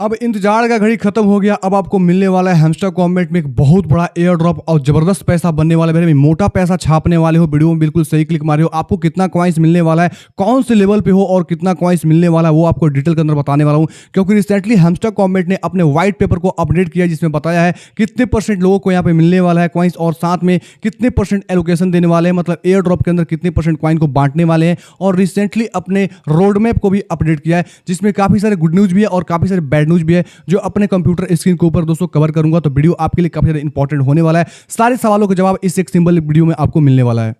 अब इंतजार का घड़ी खत्म हो गया। अब आपको मिलने वाला है हैमस्टर कॉम्बैट में एक बहुत बड़ा एयर ड्रॉप और जबरदस्त पैसा बनने वाला है। मेरे में मोटा पैसा छापने वाले हो। वीडियो में बिल्कुल सही क्लिक मारे हो। आपको कितना कॉइंस मिलने वाला है, कौन से लेवल पे हो और कितना कॉइंस मिलने वाला है, वो आपको डिटेल के अंदर बताने वाला हूं। क्योंकि रिसेंटली हैमस्टर कॉम्बैट ने अपने व्हाइट पेपर को अपडेट किया, जिसमें बताया है कितने परसेंट लोगों को यहाँ पे मिलने वाला है कॉइंस, और साथ में कितने परसेंट एलोकेशन देने वाले हैं, मतलब एयर ड्रॉप के अंदर कितने परसेंट कॉइन को बांटने वाले हैं। और रिसेंटली अपने रोड मैप को भी अपडेट किया है, जिसमें काफी सारे गुड न्यूज भी है और काफी सारे बैड न्यूज भी है, जो अपने कंप्यूटर स्क्रीन के ऊपर दोस्तों कवर करूंगा। तो वीडियो आपके लिए काफी ज्यादा इंपॉर्टेंट होने वाला है। सारे सवालों का जवाब इस एक सिंपल वीडियो में आपको मिलने वाला है।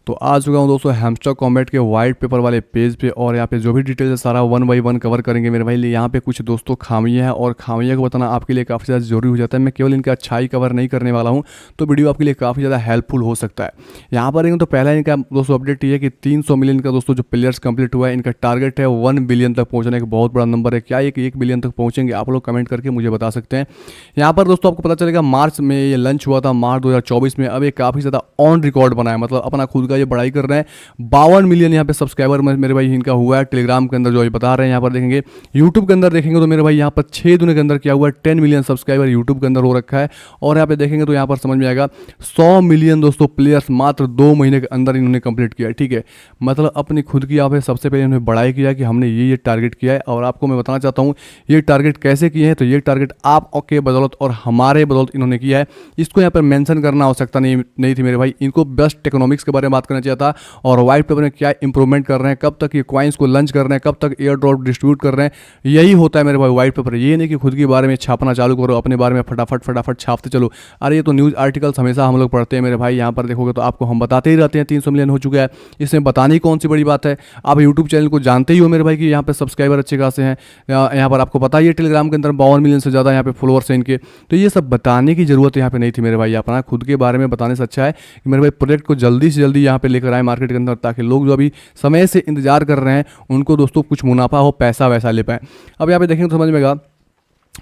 तो आ चुका हूँ दोस्तों हैमस्टर कॉम्बैट के वाइट पेपर वाले पेज पे, और यहाँ पे जो भी डिटेल है सारा वन बाई वन कवर करेंगे मेरे भाई। यहाँ पे कुछ दोस्तों खामियां हैं, और खामियां को बताना आपके लिए काफ़ी ज़्यादा जरूरी हो जाता है। मैं केवल इनका अच्छाई कवर नहीं करने वाला हूँ, तो वीडियो आपके लिए काफ़ी ज़्यादा हेल्पफुल हो सकता है। यहाँ पर तो पहला इनका दोस्तों अपडेट ये है कि 300 मिलियन का दोस्तों जो प्लेयर्स कंप्लीट हुआ है, इनका टारगेट है 1 बिलियन तक पहुँचने का। बहुत बड़ा नंबर है। क्या ये 1 बिलियन तक पहुँचेंगे? आप लोग कमेंट करके मुझे बता सकते हैं। यहाँ पर दोस्तों आपको पता चलेगा मार्च में ये लंच हुआ था, मार्च 2024 में। अब ये काफ़ी ज़्यादा ऑन रिकॉर्ड बना है, मतलब अपना खुद का ये बढ़ाई कर रहे हैं। 52 मिलियन यहाँ पे सब्सक्राइबर मेरे भाई इनका हुआ है। टेलीग्राम के अंदर जो ये बता रहे हैं, यहाँ पर देखेंगे यूट्यूब के अंदर देखेंगे तो मेरे भाई यहाँ पर 6 दिनों के अंदर क्या हुआ है, 10 मिलियन सब्सक्राइबर यूट्यूब के अंदर हो रखा है। और यहाँ पे देखेंगे तो यहाँ पर समझ में आएगा 100 मिलियन दोस्तों प्लेयर्स मात्र 2 महीने के अंदर इन्होंने कंप्लीट किया है। ठीक है, मतलब अपनी खुद की यहाँ पे सबसे पहले इन्होंने बढ़ाई किया कि हमने ये टारगेट किया है। और आपको मैं बताना चाहता हूँ ये टारगेट कैसे किए हैं। तो ये टारगेट आप के बदौलत और हमारे बदौलत इन्होंने किया है। इसको यहाँ पर मेंशन करना आवश्यकता नहीं थी मेरे भाई। इनको बेस्ट इकोनॉमिक्स के बारे में बात करना चाहिए था, और व्हाइट पेपर में क्या इंप्रूवमेंट कर रहे हैं, कब तक ये कॉइन्स को लंच कर रहे हैं, कब तक एयर ड्रॉप डिस्ट्रीब्यूट कर रहे हैं। यही होता है मेरे भाई व्हाइट पेपर। ये नहीं कि खुद के बारे में छापना चालू करो, अपने बारे में फटाफट छापते चलो। अरे ये तो न्यूज़ आर्टिकल्स हमेशा हम लोग पढ़ते हैं मेरे भाई। यहाँ पर देखोगे तो आपको हम बताते ही रहते हैं 300 मिलियन हो चुका है। इसमें बताने की कौन सी बड़ी बात है। आप यूट्यूब चैनल को जानते ही हो मेरे भाई कि यहाँ पर सब्सक्राइबर अच्छे खासे हैं। यहाँ पर आपको पता ही है टेलीग्राम के अंदर 52 मिलियन से ज़्यादा यहाँ पे फॉलोअर्स हैं इनके। तो ये सब बताने की जरूरत यहाँ पे नहीं थी मेरे भाई। अपना खुद के बारे में बताने से अच्छा है कि मेरे भाई प्रोजेक्ट को जल्दी से जल्दी यहाँ पे लेकर आए मार्केट के अंदर, ताकि लोग जो अभी समय से इंतजार कर रहे हैं उनको दोस्तों कुछ मुनाफा हो, पैसा वैसा ले पाए। अब यहाँ पे देखेंगे तो समझ में आएगा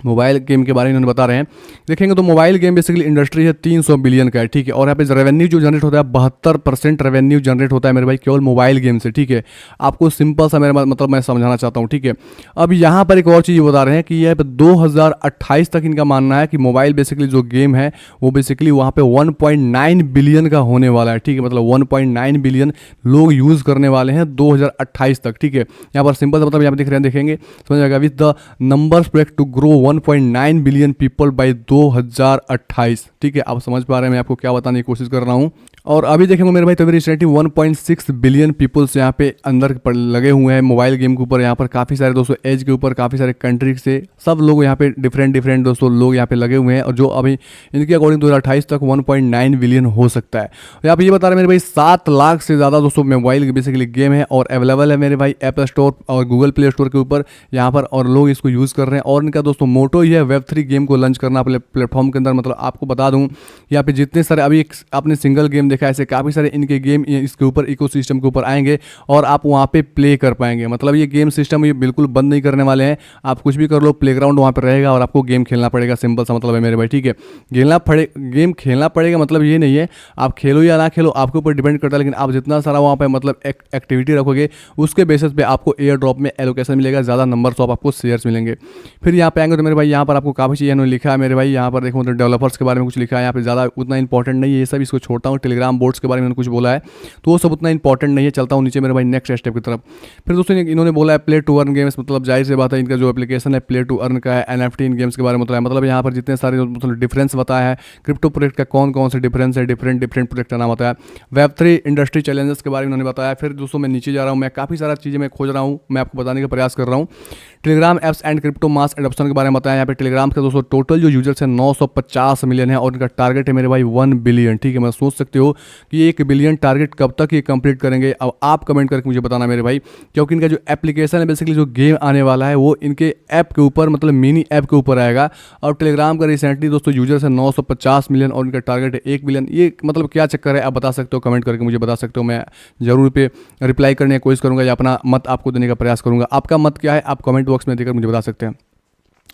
मोबाइल गेम के बारे में इन्होंने बता रहे हैं। देखेंगे तो मोबाइल गेम बेसिकली इंडस्ट्री है 300 बिलियन का है। ठीक है, और यहाँ पे रेवेन्यू जो जनरेट होता है 72% रेवेन्यू जनरेट होता है मेरे भाई केवल मोबाइल गेम से। ठीक है, आपको सिंपल सा मेरा मतलब मैं समझाना चाहता हूँ। ठीक है, अब यहाँ पर एक और चीज़ बता रहे हैं कि यह 2028 तक इनका मानना है कि मोबाइल बेसिकली जो गेम है वो बेसिकली वहाँ पे 1.9 बिलियन का होने वाला है। ठीक है, मतलब 1.9 बिलियन लोग यूज़ करने वाले हैं 2028 तक। ठीक है, यहाँ पर सिंपल सा मतलब यहाँ पे दिख रहे हैं, देखेंगे समझ आएगा। With the numbers project to grow 1.9 billion people by 2028। ठीक है, आप समझ पा रहे हैं मैं आपको क्या बताने की कोशिश कर रहा हूँ। और अभी देखेंगे मेरे भाई तो रिसेंटली 1.6 बिलियन पीपल्स यहाँ पे अंदर पर लगे हुए हैं मोबाइल गेम के ऊपर। यहाँ पर काफ़ी सारे दोस्तों एज के ऊपर काफ़ी सारे कंट्री से सब लोग यहाँ पे डिफरेंट दोस्तों लोग यहाँ पे लगे हुए हैं, और जो अभी इनके अकॉर्डिंग 2028 तक 1.9 बिलियन हो सकता है। यहाँ पे ये बता रहे हैं मेरे भाई 7 लाख से ज़्यादा दोस्तों मोबाइल बेसिकली गेम है और अवेलेबल है मेरे भाई ऐप स्टोर और गूगल प्ले स्टोर के ऊपर यहाँ पर, और लोग इसको यूज़ कर रहे हैं। और इनका दोस्तों मोटो ही है Web3 गेम को लॉन्च करना अपने प्लेटफॉर्म के अंदर। मतलब आपको बता दूं यहाँ पे जितने सारे अभी आपने सिंगल गेम देखा है, ऐसे काफ़ी सारे इनके गेम इसके ऊपर इकोसिस्टम के ऊपर आएंगे और आप वहाँ पे प्ले कर पाएंगे। मतलब ये गेम सिस्टम ये बिल्कुल बंद नहीं करने वाले हैं। आप कुछ भी कर लो, प्लेग्राउंड वहाँ पर रहेगा और आपको गेम खेलना पड़ेगा। सिंपल सा मतलब है मेरे भाई। ठीक है, गेम खेलना पड़ेगा मतलब ये नहीं है आप खेलो या ना खेलो, आपके ऊपर डिपेंड करता है। लेकिन आप जितना सारा वहाँ पर मतलब एक्टिविटी रखोगे उसके बेसिस पे आपको एयर ड्रॉप में एलोकेशन मिलेगा, ज़्यादा नंबर्स ऑफ आपको शेयर्स मिलेंगे। फिर यहाँ पे आएंगे तो मेरे भाई यहाँ पर आपको काफ़ी चीज़ें इन्होंने लिखा है मेरे भाई। यहाँ पर देखो तो डेवलपर्स के बारे में कुछ लिखा है। यहाँ पे ज़्यादा उतना इंपॉर्टेंट नहीं है ये सब, इसको छोड़ता हूँ। टेलीग्राम बोर्ड्स के बारे में उन्होंने कुछ बोला है तो वो सब उतना इंपॉर्टेंट नहीं है। चलता हूँ नीचे मेरे भाई नेक्स्ट स्टेप की तरफ। फिर दोस्तों इन्होंने बोला है प्ले टू अर्न गेम्स, मतलब जाहिर सी बात है इनका जो एप्लीकेशन है प्ले टू अर्न का है। NFT इन गेम्स के बारे में मतलब यहाँ पर जितने सारे मतलब डिफरेंस बताया है क्रिप्टो प्रोजेक्ट का, कौन कौन से डिफरेंस है, डिफरेंट प्रोजेक्ट का नाम बताया। Web3 इंडस्ट्री चैलेंजेस के बारे में उन्होंने बताया। फिर दोस्तों मैं नीचे जा रहा हूँ, मैं काफ़ी सारा चीज़ें मैं खोज रहा हूँ, मैं आपको बताने का प्रयास कर रहा हूँ। Telegram apps and crypto mass adoption के बारे में बताया। यहाँ पे टेलीग्राम का दोस्तों टोटल जो यूजर्स है 950 मिलियन है और इनका टारगेट है मेरे भाई 1 बिलियन। ठीक है, मैं सोच सकते हो कि 1 बिलियन टारगेट कब तक ये कंप्लीट करेंगे। अब आप कमेंट करके मुझे बताना मेरे भाई, क्योंकि इनका जो एप्लीकेशन है बेसिकली जो गेम आने वाला है वो इनके ऐप के ऊपर मतलब मिनी ऐप के ऊपर आएगा। और टेलीग्राम का रिसेंटली दोस्तों यूजर्स है 950 मिलियन और इनका टारगेट है 1 बिलियन। ये मतलब क्या चक्कर है आप बता सकते हो, कमेंट करके मुझे बता सकते हो। मैं जरूर पे रिप्लाई करने की कोशिश करूँगा या अपना मत आपको देने का प्रयास करूँगा। आपका मत क्या है आप कमेंट बॉक्स में देकर मुझे बता सकते हैं।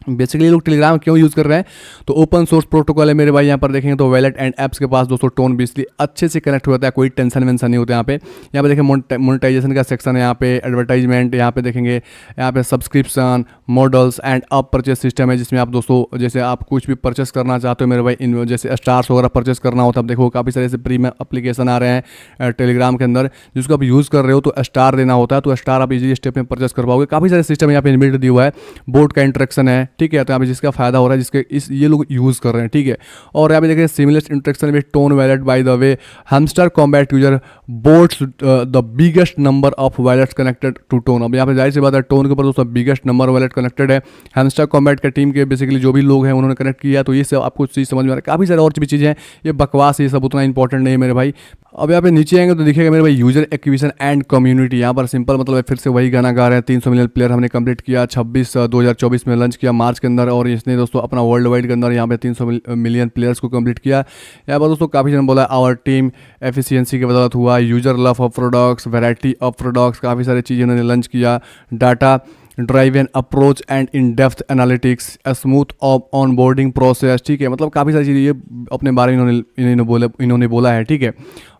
बेसिकली लोग टेलीग्राम क्यों यूज़ कर रहे हैं, तो ओपन सोर्स प्रोटोकॉल है मेरे भाई। यहाँ पर देखेंगे तो वैलेट एंड ऐप्स के पास दोस्तों टोन बेसिकली अच्छे से कनेक्ट होता है, कोई टेंशन वेंशन नहीं होता यहाँ पे। यहाँ पे देखें मोनेटाइजेशन का सेक्शन है, यहाँ पे एडवर्टाइजमेंट, यहाँ पे देखेंगे यहाँ पे subscription models and up purchase system है, जिसमें आप दोस्तों जैसे आप कुछ भी परचेस करना चाहते हो मेरे भाई, इन जैसे स्टार्स वगैरह परचेस करना होता है, अब देखो काफ़ी सारे ऐसे प्रीमियम एप्लीकेशन आ रहे हैं टेलीग्राम के अंदर जिसको आप यूज़ कर रहे हो, तो स्टार देना होता है, तो स्टार आप इजीली स्टेप में परचेस कर पाओगे। काफ़ी सारे सिस्टम यहाँ पे इनबिल्ट दिया हुआ है, बोर्ड का इंटरेक्शन है, ठीक है, तो यहाँ पे जिसका फ़ायदा हो रहा है, जिसके इस ये लोग यूज़ कर रहे हैं, ठीक है। और यहाँ पे देखिए seamless interaction with TON wallet, by the way Hamster Kombat user boasts the biggest number of wallets connected to TON. अब यहाँ पे जाहिर सी बात है टोन के ऊपर दोस्तों बिगेस्ट नंबर वैलेट कनेक्टेड है, हैमस्टर कॉम्बैट का टीम के बेसिकली जो भी लोग हैं उन्होंने कनेक्ट किया, तो ये सब आपको चीज़ समझ में आ रहा है। काफ़ी सारे और भी चीज़ें हैं, ये बकवास, ये सब उतना इंपॉर्टेंट नहीं है मेरे भाई। अब यहाँ पे नीचे आएंगे तो दिखेगा मेरे भाई यूजर एक्विजिशन एंड कम्युनिटी। यहाँ पर सिंपल मतलब फिर से वही गाना गा रहे हैं, 300 मिलियन प्लेयर हमने कंप्लीट किया 2024 में लॉन्च किया मार्च के अंदर, और इसने दोस्तों अपना वर्ल्ड वाइड के अंदर यहाँ पे 300 मिलियन प्लेयर्स को कंप्लीट किया। यहाँ पर दोस्तों काफ़ी जन बोला आवर टीम एफिशिएंसी की बदौलत हुआ, user love of products, variety of products, काफ़ी सारी चीज़ें उन्होंने लॉन्च किया, data driven approach and in depth analytics, smooth on boarding process, ठीक है, मतलब काफ़ी सारी चीज़ें ये अपने बारे में इन्होंने बोला है, ठीक है।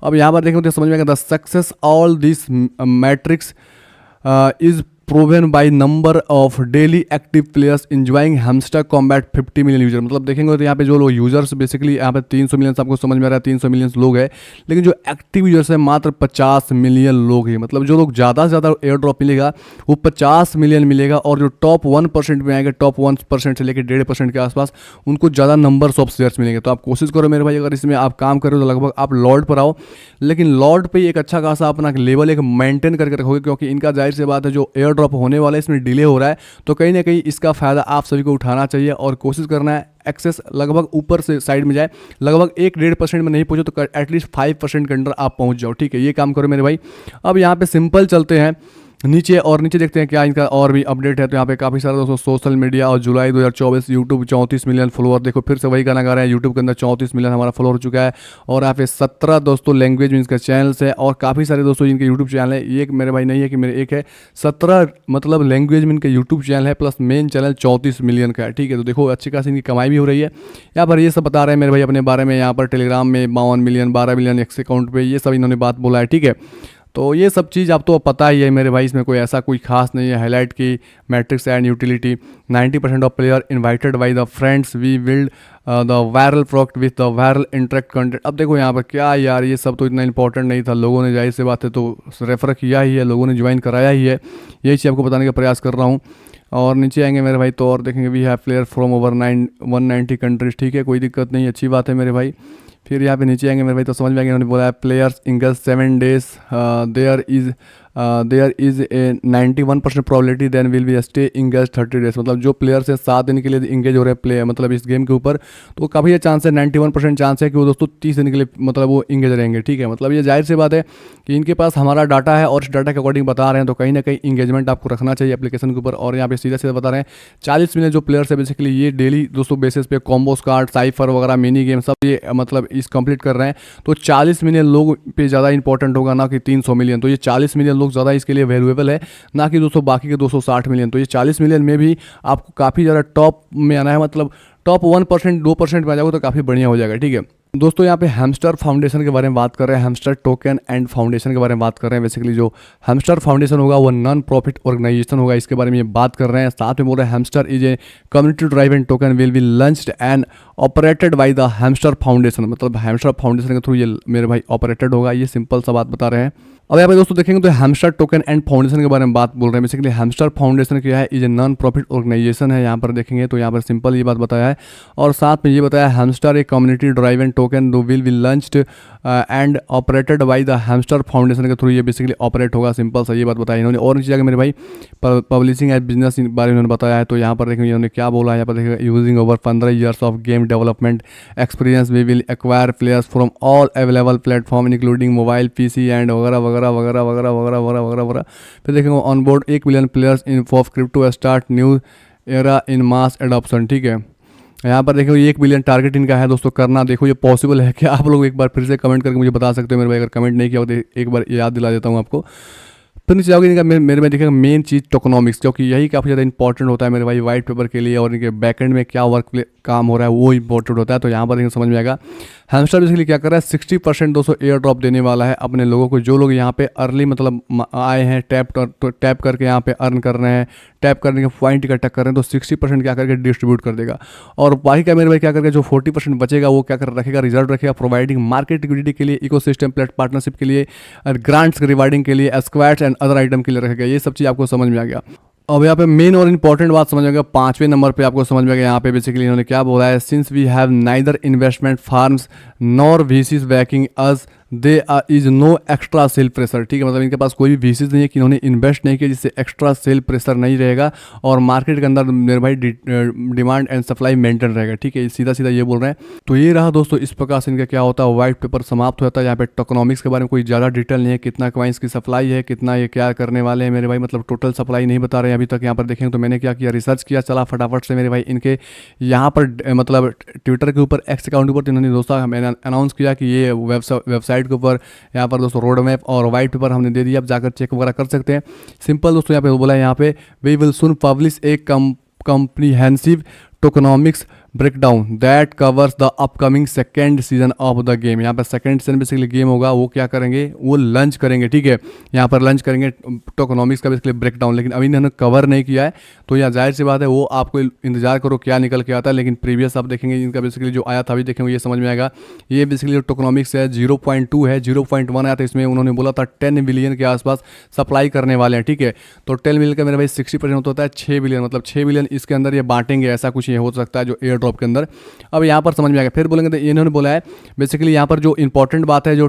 अब यहाँ पर देखें तो समझ में आएगा the success all this matrix is proven by number of daily active players enjoying hamster combat 50 million user. मतलब देखेंगे तो यहाँ पे जो लोग यूजर्स बेसिकली यहाँ पे 300 मिलियन आपको समझ में आ रहा है, 300 मिलियन लोग हैं, लेकिन जो एक्टिव यूजर्स है मात्र 50 मिलियन लोग हैं। मतलब जो लोग ज़्यादा से ज़्यादा एयर ड्रॉप मिलेगा वो 50 मिलियन मिलेगा, और जो टॉप 1% में आएगा, टॉप 1% से लेकर 1.5% के आसपास, उनको ज़्यादा नंबर्स ऑफ शेयर्स मिलेंगे। तो आप कोशिश करो मेरे भाई, अगर इसमें आप काम करो तो लगभग आप लॉर्ड पर आओ, लेकिन लॉर्ड पे एक अच्छा खासा अपना लेवल एक मेंटेन करके रखोगे, क्योंकि इनका जाहिर सी बात है जो एयर ड्रॉप होने वाला है इसमें डिले हो रहा है, तो कहीं ना कहीं इसका फ़ायदा आप सभी को उठाना चाहिए और कोशिश करना है एक्सेस लगभग ऊपर से साइड में जाए, लगभग 1-1.5% में नहीं पहुंचो तो एटलीस्ट 5% के अंदर आप पहुंच जाओ, ठीक है, ये काम करो मेरे भाई। अब यहाँ पे सिंपल चलते हैं नीचे, और नीचे देखते हैं क्या इनका और भी अपडेट है। तो यहाँ पे काफ़ी सारा दोस्तों सोशल मीडिया, और जुलाई 2024 यूट्यूब 34 मिलियन फॉलोअर, देखो फिर से वही गाना गा रहे हैं, यूट्यूब के अंदर 34 मिलियन हमारा फॉलोअर हो चुका है। और यहाँ पे 17 दोस्तों लैंग्वेज में इनका चैनल्स है, और काफ़ी सारे दोस्तों इनके यूट्यूब चैनल है, एक मेरे भाई नहीं है कि मेरे एक है, 17 मतलब लैंग्वेज में इनका यूट्यूब चैनल है, प्लस मेन चैनल 34 मिलियन का है, ठीक है। तो देखो अच्छी खासी इनकी कमाई भी हो रही है। यहाँ पर ये सब बता रहे हैं मेरे भाई अपने बारे में, यहाँ पर टेलीग्राम में 52 मिलियन 12 मिलियन एक्स अकाउंट पे, ये सब इन्होंने बात बोला है, ठीक है। तो ये सब चीज़ आप तो पता ही है मेरे भाई, इसमें कोई ऐसा कोई खास नहीं है। हाईलाइट की metrics and utility, 90% of player invited by the friends, we build the viral product with the viral interact content. अब देखो यहाँ पर क्या यार, ये सब तो इतना इंपॉर्टेंट नहीं था, लोगों ने जाहिर सी बात है तो रेफर किया ही है, लोगों ने ज्वाइन कराया ही है, यही चीज़ आपको बताने का प्रयास कर रहा हूँ। और नीचे आएंगे मेरे भाई तो और देखेंगे we have player from over 190 countries, ठीक है, कोई दिक्कत नहीं, अच्छी बात है मेरे भाई। फिर यहाँ पे नीचे आएंगे मेरे भाई तो समझ में आएंगे, उन्होंने बोला है players engage 7 days, there is a 91% probability then will be stay engage 30 days। मतलब जो प्लेयर्स है 7 दिन के लिए इंगेज हो रहे हैं प्ले मतलब इस गेम के ऊपर, तो काफ़ी ये चांस है, 91% चांस है कि वो दोस्तों 30 दिन के लिए मतलब वो इंगेज रहेंगे, ठीक है। मतलब ये जाहिर सी बात है कि इनके पास हमारा डाटा है और इस डाटा के अकॉर्डिंग बता रहे हैं, तो कहीं ना कहीं इंगेजमेंट आपको रखना चाहिए एप्लीकेशन के ऊपर। और यहाँ पे सीधा सीधा बता रहे हैं 40 मिलियन जो प्लेयर्स है बेसिकली ये डेली दोस्तों बेसिस पे कॉम्बोस कार्ड, साइफर वगैरह, मिनी गेम सब ये मतलब इस कंप्लीट कर रहे हैं, तो 40 मिलियन लोग पे ज़्यादा इंपॉर्टेंट होगा ना कि 300 मिलियन। तो ये 40 मिलियन लोग ज़्यादा इसके लिए वैल्यूएबल है ना कि दोस्तों बाकी के 260 मिलियन। तो ये 40 मिलियन में भी आपको काफ़ी ज़्यादा टॉप में आना है, मतलब टॉप 1% 2% में आ जाओगे तो काफ़ी बढ़िया हो जाएगा, ठीक है। दोस्तों यहाँ पे हैमस्टर फाउंडेशन के बारे में बात कर रहे हैं, हैमस्टर टोकन एंड फाउंडेशन के बारे में बात कर रहे हैं। बेसिकली जो हैमस्टर फाउंडेशन होगा वो नॉन प्रॉफिट ऑर्गेनाइजेशन होगा, इसके बारे में ये बात कर रहे हैं। साथ में बोल रहे हैं hamster is a community driven token will be launched and operated by the Hamster foundation. मतलब हैमस्टर फाउंडेशन के थ्रू ये मेरे भाई ऑपरेटेड होगा, ये सिंपल सा बात बता रहे हैं। अब यहाँ पे दोस्तों देखेंगे तो हैमस्टर टोकन एंड फाउंडेशन के बारे में बात बोल रहे हैं। बेसिकली हैमस्टर फाउंडेशन क्या है, is a non profit organisation है। यहाँ पर देखेंगे तो यहाँ पर सिंपल ये बात बताया है, और साथ में ये बताया Hamster a community driven token though will be launched and operated by the Hamster Foundation के थ्रू ये बेसिकली ऑपरेट होगा, सिंपल सा ये बात बताया इन्होंने। और नीचे जाकर मेरे भाई पब्लिशिंग एज बिजनेस बारे में उन्होंने बताया है, तो यहाँ पर देखेंगे इन्होंने क्या बोला है, यहाँ पर देखेंगे using over 15 years of game development experience we will acquire players from all available platform including mobile, PC and वगैरह वगैरह वगैरह वगैरह वगैरह वगैरह वगैरह वगैरह। फिर देखेंगे on board 1 million players in for crypto start new era in mass adoption, ठीक है। यहाँ पर देखो 1 बिलियन टारगेट इनका है दोस्तों करना। देखो ये पॉसिबल है कि आप लोग एक बार फिर से कमेंट करके मुझे बता सकते हो मेरे भाई, अगर कमेंट नहीं किया हो तो एक बार याद दिला देता हूँ आपको। फिर नीचे जाओगे, इनका मेरे में दिखेगा मेन चीज़ टोकनॉमिक्स, क्योंकि यही काफ़ी ज़्यादा इंपॉर्टेंट होता है मेरे भाई वाइट पेपर के लिए, और इनके बैकएंड में क्या वर्क काम हो रहा है वो इंपॉर्टेंट होता है। तो यहाँ पर इनको समझ में आएगा हैमस्टर बेसिकली क्या कर रहा है, 60% दोस्तों एयर ड्रॉप देने वाला है अपने लोगों को। जो लोग यहाँ पे अर्ली मतलब आए हैं, टैप करके यहाँ पे अर्न कर रहे हैं, टैप करने के पॉइंट इकट्ठा कर रहे हैं, तो 60% क्या करके डिस्ट्रीब्यूट कर देगा। और बाकी का मेरे भाई क्या करके जो 40% बचेगा वो क्या कर रखेगा, रिजर्व रखेगा, प्रोवाइडिंग मार्केट लिक्विडिटी के लिए, इकोसिस्टम पार्टनरशिप के लिए, ग्रांट्स रिवार्डिंग के लिए, स्क्वैट्स एंड अदर आइटम के लिए रखेगा। ये सब चीज़ आपको समझ में आ गया। अब यहाँ पे मेन और इंपॉर्टेंट बात समझ में आएगा, 5वें नंबर पे आपको समझ में आएगा। यहाँ पे बेसिकली इन्होंने क्या बोला है, since we have neither investment firms nor VCs backing us they is no extra sell pressure. ठीक है, मतलब इनके पास कोई भी वीसीज नहीं है कि इन्होंने इन्वेस्ट नहीं किया, जिससे एक्स्ट्रा सेल प्रेशर नहीं रहेगा, और मार्केट के अंदर मेरे भाई डिमांड एंड सप्लाई मेंटेन रहेगा। ठीक है, सीधा सीधा ये बोल रहे हैं। तो ये रहा दोस्तों, इस प्रकार से इनका क्या होता है, व्हाइट पेपर समाप्त हो जाता है। यहाँ पे टोकनॉमिक्स के बारे में कोई ज़्यादा डिटेल नहीं है, कितना कॉइंस की सप्लाई है, कितना ये क्या करने वाले हैं मेरे भाई, मतलब टोटल सप्लाई नहीं बता रहे हैं अभी तक। यहाँ पर देखेंगे तो मैंने क्या किया, रिसर्च किया, चला फटाफट से मेरे भाई इनके यहाँ पर मतलब ट्विटर के ऊपर, एक्स अकाउंट के ऊपर इन्होंने दोस्तों मैंने अनाउंस किया कि ये वेबसाइट के ऊपर यहाँ पर दोस्तों रोड मैप और वाइट पेपर हमने दे दिया, आप जाकर चेक वगैरह कर सकते हैं। सिंपल दोस्तों यहाँ पे बोला है, यहाँ पे we will soon publish a comprehensive tokenomics breakdown that covers the upcoming second season of the game। यहाँ पर सेकंड सीजन बेसिकली गेम होगा, वो क्या करेंगे, वो लंच करेंगे। ठीक है, यहाँ पर लंच करेंगे टोकनॉमिक्स का बेसिकली ब्रेकडाउन, लेकिन अभी इन्होंने कवर नहीं किया है, तो यहाँ जाहिर सी बात है वो आपको इंतजार करो क्या निकल के आता है। लेकिन प्रीवियस आप देखेंगे इनका बेसिकली जो आया था, अभी देखेंगे ये समझ में आएगा। ये बेसिकली जो टोकनॉमिक्स है 0.2 है, 0.1 आया था, इसमें उन्होंने बोला था 10 बिलियन के आसपास सप्लाई करने वाले हैं। ठीक है, तो 10 बिलियन का मेरे भाई 60% होता है 6 बिलियन, मतलब 6 बिलियन इसके अंदर ये बांटेंगे, ऐसा कुछ ये हो सकता है जो एयर ड्रॉप के अंदर। अब यहाँ पर समझ में आएगा, फिर बोलेंगे तो इन्होंने बोला है बेसिकली यहाँ पर जो इंपॉर्टेंट बात है जो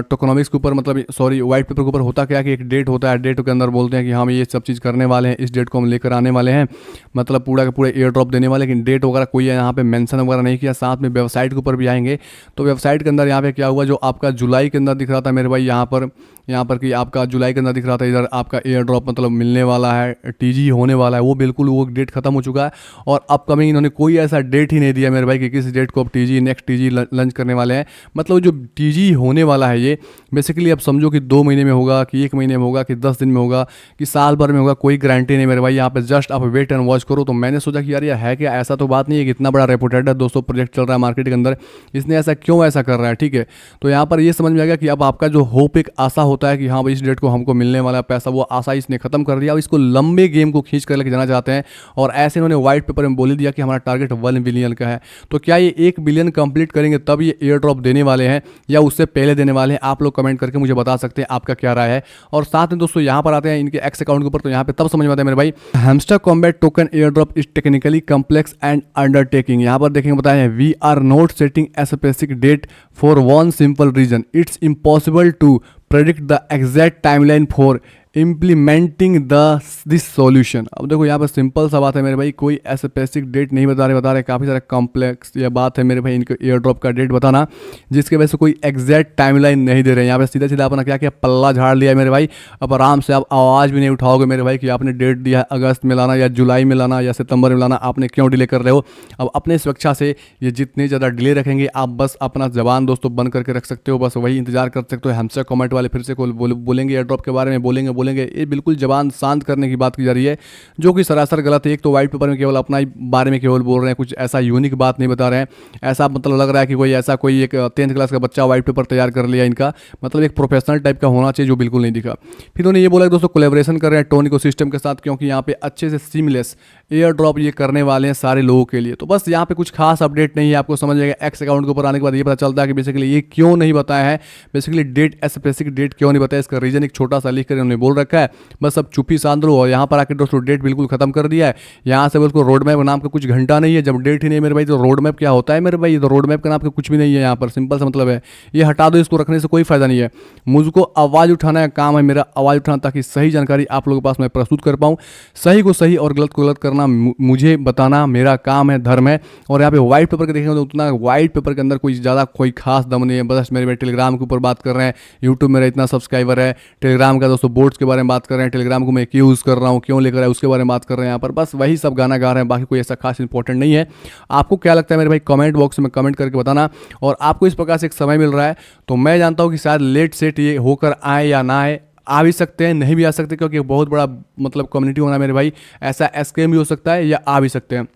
टोकनॉमिक्स के ऊपर, मतलब सॉरी वाइट पेपर के ऊपर होता क्या कि एक डेट होता है, डेट के अंदर बोलते हैं कि हम ये सब चीज़ करने वाले हैं, इस डेट को हम लेकर आने वाले हैं, मतलब पूरा का पूरा एयर ड्रॉप देने वाले, लेकिन डेट वगैरह कोई यहाँ पे मेंशन वगैरह नहीं किया। साथ में वेबसाइट के ऊपर भी आएंगे, तो वेबसाइट के अंदर यहाँ पे क्या हुआ, जो आपका जुलाई के अंदर दिख रहा था मेरे भाई यहाँ पर कि आपका जुलाई के अंदर दिख रहा था, इधर आपका एयर ड्रॉप मतलब मिलने वाला है, टीजी होने वाला है, वो बिल्कुल वो डेट खत्म हो चुका है। और अपकमिंग इन्होंने कोई ऐसा डेट ही नहीं दिया मेरे भाई कि किस डेट को अब टीजी नेक्स्ट टीजी लंच करने वाले हैं। मतलब जो टीजी होने वाला है ये बेसिकली अब समझो कि 2 महीने में होगा, कि 1 महीने में होगा, कि 10 दिन में होगा, कि साल भर में होगा, कोई गारंटी नहीं मेरे भाई। यहाँ पे जस्ट आप वेट एंड वॉच करो। तो मैंने सोचा कि यार ये है क्या, ऐसा तो बात नहीं है कि इतना बड़ा रेपुटेड है दोस्तों प्रोजेक्ट चल रहा है मार्केट के अंदर, इसने ऐसा क्यों ऐसा कर रहा है। ठीक है, तो यहाँ पर ये समझ में आ गया कि अब आपका जो होप एक आशा होता है कि हाँ भाई इस डेट को हमको मिलने वाला पैसा, वो आशा इसने खत्म कर दिया। अब इसको लंबे गेम को खींच कर लेके जाना चाहते हैं, और ऐसे इन्होंने व्हाइट पेपर में बोल दिया कि हमारा टारगेट 1 बिलियन का है। तो क्या ये 1 बिलियन कंप्लीट करेंगे तब ये एयर ड्रॉप देने वाले हैं, या उससे पहले देने वाले हैं? आप लोग कमेंट करके मुझे बता सकते हैं आपका क्या राय है। और साथ में दोस्तों यहाँ पर आते हैं इनके एक्स अकाउंट के ऊपर, तो यहाँ पे तब समझ में आता है मेरे भाई, Hamster Kombat token airdrop is technically complex and undertaking. यहाँ पर देखेंगे बताया है, we are not setting a specific date for one simple reason, it's impossible to predict the exact timeline for implementing this solution. अब देखो यहाँ पर simple सा बात है मेरे भाई, कोई ऐसे स्पेसिफिक डेट नहीं बता रहे काफ़ी सारा कॉम्प्लेक्स ये बात है मेरे भाई, इनको एयर ड्रॉप का डेट बताना, जिसके वजह से कोई एग्जैक्ट टाइमलाइन नहीं दे रहे हैं। यहाँ पे सीधा सीधा अपना क्या किया, पल्ला झाड़ लिया मेरे भाई। अब आराम से आप आवाज़ भी नहीं उठाओगे मेरे भाई कि आपने डेट दिया है अगस्त में लाना, या जुलाई में लाना, या सितंबर में लाना, आपने क्यों डिले कर रहे हो। अब अपने स्वेच्छा से ये जितने ज़्यादा डिले रखेंगे, आप बस अपना जबान दोस्तों बंद करके रख सकते हो, बस वही इंतजार कर सकते हो। हमसे कमेंट वाले फिर से बोलेंगे एयर ड्रॉप के बारे में, बोलेंगे ये बिल्कुल जबान शांत करने की बात की जा रही है, जो कि सरासर गलत है। एक तो व्हाइट पेपर में केवल अपना ही बारे में केवल बोल रहे हैं, कुछ ऐसा यूनिक बात नहीं बता रहे हैं। ऐसा मतलब लग रहा है कि कोई ऐसा कोई एक 10th क्लास का बच्चा व्हाइट पेपर तैयार कर लिया इनका, मतलब एक प्रोफेशनल टाइप का होना चाहिए, जो बिल्कुल नहीं दिखा। फिर उन्होंने ये बोला कि दोस्तों कोलैबोरेशन कर रहे हैं टोन इकोसिस्टम के साथ, क्योंकि यहाँ पे अच्छे से सीमलेस एयर ड्रॉप ये करने वाले हैं सारे लोगों के लिए। तो बस यहाँ पे कुछ खास अपडेट नहीं है, आपको समझ जाएगा। एक्स अकाउंट के ऊपर आने के बाद ये पता चलता है कि बेसिकली ये क्यों नहीं बताया है, बेसिकली डेट स्पेसिफिक डेट क्यों नहीं बताया, इसका रीजन एक छोटा सा लिख कर उन्होंने बोल रखा है। बस अब चुप्पी शांत लो, और यहाँ पर आकर दोस्तों डेट बिल्कुल खत्म कर दिया है। यहाँ से बिल्कुल रोड मैप नाम का कुछ घंटा नहीं है, जब डेट ही नहीं मेरे भाई तो रोड मैप क्या होता है मेरे भाई, तो रोड मैप का नाम का कुछ भी नहीं है यहाँ पर, सिंपल सा मतलब है। ये हटा दो, इसको रखने से कोई फायदा नहीं है। मुझको आवाज़ उठाना का काम है, मेरा आवाज़ उठाना, ताकि सही जानकारी आप लोगों के पास मैं प्रस्तुत कर पाऊँ। सही को सही और गलत को गलत करना मुझे बताना मेरा काम है, धर्म है। और यहाँ पे व्हाइट पेपर के देखेंगे तो उतना व्हाइट पेपर के अंदर कोई ज़्यादा कोई खास दम नहीं है। बस मेरे टेलीग्राम के ऊपर बात कर रहे हैं, यूट्यूब मेरा इतना सब्सक्राइबर है, टेलीग्राम का दोस्तों बोर्ड्स के बारे में बात कर रहे हैं, टेलीग्राम को मैं क्यों यूज़ कर रहा हूँ, क्यों लेकर आया, उसके बारे में बात कर रहे हैं यहाँ पर। बस वही सब गाना गा रहे हैं, बाकी कोई ऐसा खास इंपॉर्टेंट नहीं है। आपको क्या लगता है मेरे भाई, कमेंट बॉक्स में कमेंट करके बताना। और आपको इस प्रकार से एक समय मिल रहा है, तो मैं जानता हूँ कि शायद लेट सेट ये होकर आए या ना आए, आ भी सकते हैं, नहीं भी आ सकते, क्योंकि बहुत बड़ा मतलब कम्युनिटी होना मेरे भाई, ऐसा स्कैम भी हो सकता है या आ भी सकते हैं।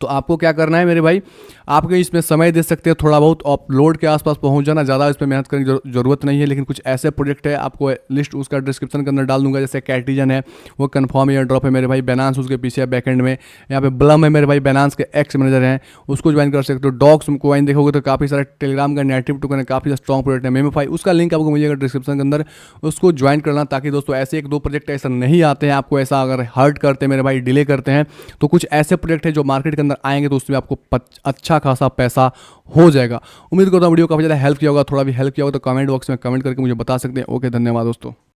तो आपको क्या करना है मेरे भाई, आपको इसमें समय दे सकते हैं थोड़ा बहुत, अपलोड के आसपास पहुंच जाना, ज़्यादा इसमें मेहनत करने की जरूरत नहीं है। लेकिन कुछ ऐसे प्रोजेक्ट है, आपको लिस्ट उसका डिस्क्रिप्शन के अंदर डाल दूंगा, जैसे कैटिजन है, वो कन्फर्म एयर ड्रॉप है मेरे भाई, बैलेंस उसके पीछे है बैकएंड में, यहाँ पे ब्लम है मेरे भाई, बैलेंस के एक्स मैनेजर हैं, उसको ज्वाइन कर सकते हो। डॉक्स को ज्वाइन देखोगे तो काफ़ी सारे टेलीग्राम का नेटिव टोकन है, काफ़ी स्ट्रॉन्ग प्रोजेक्ट है। मेमोफाई उसका लिंक आपको मिलेगा डिस्क्रिप्शन के अंदर, उसको ज्वाइन करना, ताकि दोस्तों ऐसे एक दो प्रोजेक्ट ऐसा नहीं आते हैं आपको, ऐसा अगर हर्ट करते हैं मेरे भाई, डिले करते हैं, तो कुछ ऐसे प्रोजेक्ट है जो मार्केट के अंदर आएंगे तो उसमें आपको अच्छा खासा पैसा हो जाएगा। उम्मीद करता हूँ वीडियो काफी ज़्यादा हेल्प किया होगा, थोड़ा भी हेल्प किया होगा तो कमेंट बॉक्स में कमेंट करके मुझे बता सकते हैं। ओके, धन्यवाद दोस्तों।